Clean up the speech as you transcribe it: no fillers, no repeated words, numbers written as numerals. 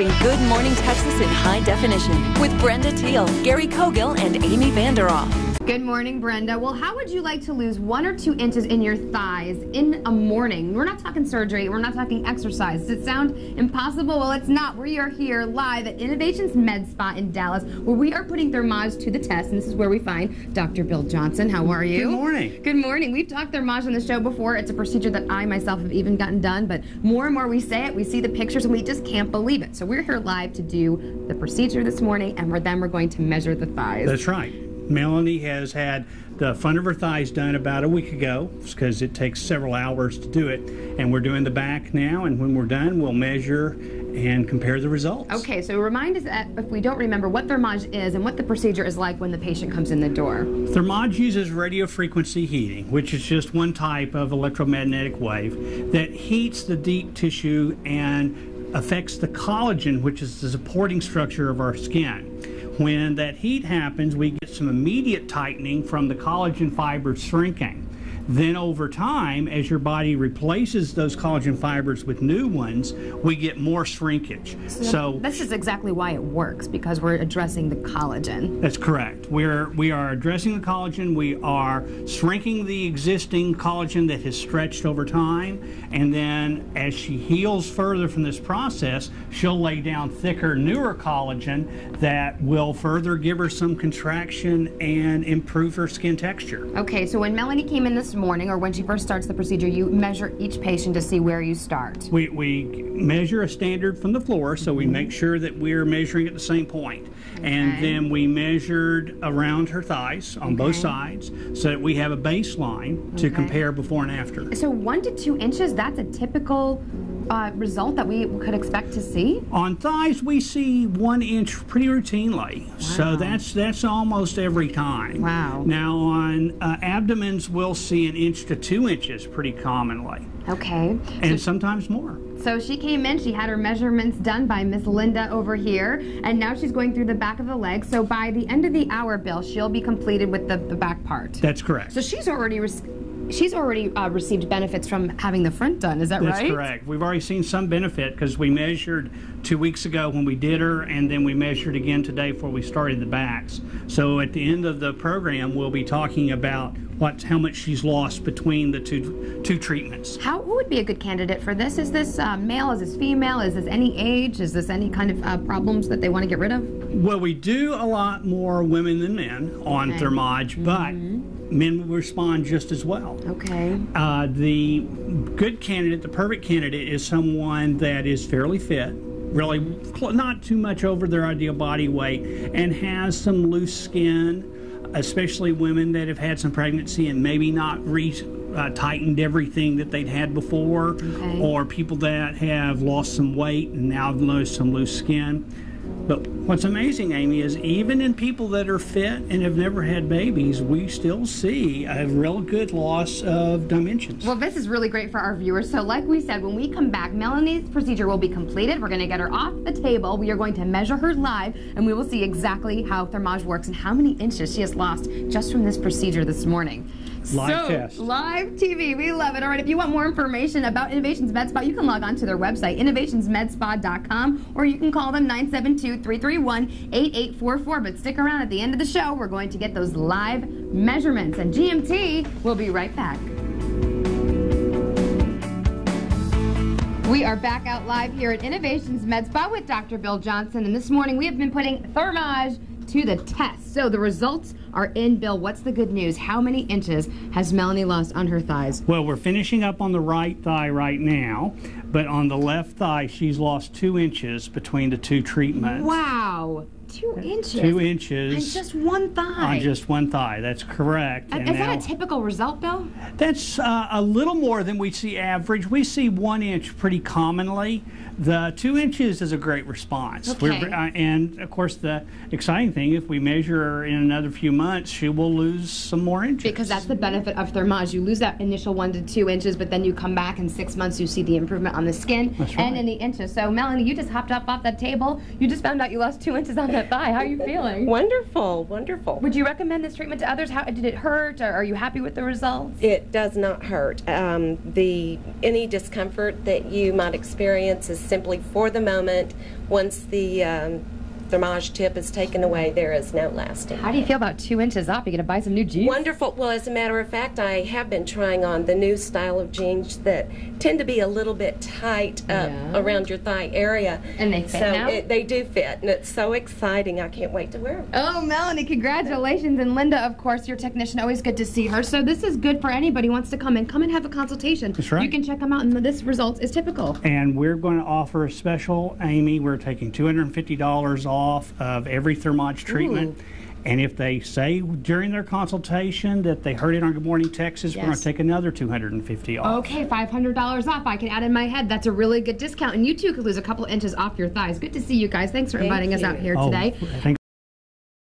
watching Good Morning Texas in high definition with Brenda Teal, Gary Cogill, and Amy Vanderoff. Good morning, Brenda. Well, how would you like to lose 1 or 2 inches in your thighs in a morning? We're not talking surgery. We're not talking exercise. Does it sound impossible? Well, it's not. We are here live at Innovations Med Spa in Dallas, where we are putting Thermage to the test. And this is where we find Dr. Bill Johnson. How are you? Good morning. Good morning. We've talked Thermage on the show before. It's a procedure that I myself have even gotten done, but more and more we say it, we see the pictures, and we just can't believe it. So we're here live to do the procedure this morning, and then we're going to measure the thighs. That's right. Melanie has had the front of her thighs done about a week ago because it takes several hours to do it, and we're doing the back now, and when we're done we'll measure and compare the results. Okay, so remind us, if we don't remember, what Thermage is and what the procedure is like when the patient comes in the door. Thermage uses radio frequency heating, which is just one type of electromagnetic wave that heats the deep tissue and affects the collagen, which is the supporting structure of our skin. When that heat happens, we get some immediate tightening from the collagen fibers shrinking. Then over time, as your body replaces those collagen fibers with new ones, we get more shrinkage. So this is exactly why it works, because we're addressing the collagen. That's correct. We are addressing the collagen. We are shrinking the existing collagen that has stretched over time, and then as she heals further from this process, she'll lay down thicker, newer collagen that will further give her some contraction and improve her skin texture. Okay, so when Melanie came in this morning, or when she first starts the procedure, you measure each patient to see where you start. We measure a standard from the floor, so we make sure that we're measuring at the same point. Okay. And then we measured around her thighs on both sides so that we have a baseline to compare before and after. So 1 to 2 inches, that's a typical result that we could expect to see? On thighs, we see 1 inch pretty routinely. Wow. So that's almost every time. Wow. Now on abdomens, we'll see 1 inch to 2 inches pretty commonly. Okay. And so sometimes more. So she came in, she had her measurements done by Miss Linda over here, and now she's going through the back of the leg. So by the end of the hour, Bill, she'll be completed with the back part. That's correct. So she's already received benefits from having the front done, is that right? That's correct. We've already seen some benefit because we measured 2 weeks ago when we did her, and then we measured again today before we started the backs. So at the end of the program, we'll be talking about how much she's lost between the two treatments. Who would be a good candidate for this? Is this male? Is this female? Is this any age? Is this any kind of problems that they want to get rid of? Well, we do a lot more women than men on Thermage, but men will respond just as well. Okay. The good candidate, the perfect candidate, is someone that is fairly fit, really not too much over their ideal body weight, and has some loose skin, especially women that have had some pregnancy and maybe not tightened everything that they'd had before, or people that have lost some weight and now have noticed some loose skin. But what's amazing, Amy, is even in people that are fit and have never had babies, we still see a real good loss of dimensions. Well, this is really great for our viewers. So like we said, when we come back, Melanie's procedure will be completed. We're going to get her off the table. We are going to measure her live, and we will see exactly how Thermage works and how many inches she has lost just from this procedure this morning. Live test. Live TV, we love it. All right, if you want more information about Innovations Med Spa, you can log on to their website, innovationsmedspa.com, or you can call them 972-331-8844. But stick around. At the end of the show, we're going to get those live measurements. And GMT will be right back. We are back out live here at Innovations Med Spa with Dr. Bill Johnson. And this morning, we have been putting Thermage to the test. So the results are in. Bill, what's the good news? How many inches has Melanie lost on her thighs? Well, we're finishing up on the right thigh right now, but on the left thigh, she's lost 2 inches between the two treatments. Wow. 2 inches? 2 inches. On just one thigh? On just one thigh, that's correct. Is that a typical result, Bill? That's a little more than we see average. We see 1 inch pretty commonly. The 2 inches is a great response. Okay. And of course, the exciting thing, if we measure her in another few months, she will lose some more inches. Because that's the benefit of Thermage. You lose that initial 1 to 2 inches, but then you come back in 6 months, you see the improvement on the skin and in the inches. So Melanie, you just hopped up off that table. You just found out you lost 2 inches on that thigh. How are you feeling? Wonderful, wonderful. Would you recommend this treatment to others? How did it hurt? Or are you happy with the results? It does not hurt. Any discomfort that you might experience is simply for the moment. Once the Thermage tip is taken away, there is no lasting. How do you feel about 2 inches off? You gonna buy some new jeans? Wonderful. Well, as a matter of fact, I have been trying on the new style of jeans that tend to be a little bit tight up around your thigh area. And they fit now? They do fit, and it's so exciting. I can't wait to wear them. Oh, Melanie, congratulations. And Linda, of course, your technician, always good to see her. So this is good for anybody who wants to come in. Come and have a consultation. That's right. You can check them out, and this result is typical. And we're going to offer a special, Amy. We're taking $250 off of every Thermage treatment. Ooh. And if they say during their consultation that they heard it on Good Morning Texas, we're going to take another $250 off. Okay, $500 off. I can add in my head. That's a really good discount. And you too could lose a couple inches off your thighs. Good to see you guys. Thanks for inviting us out here today.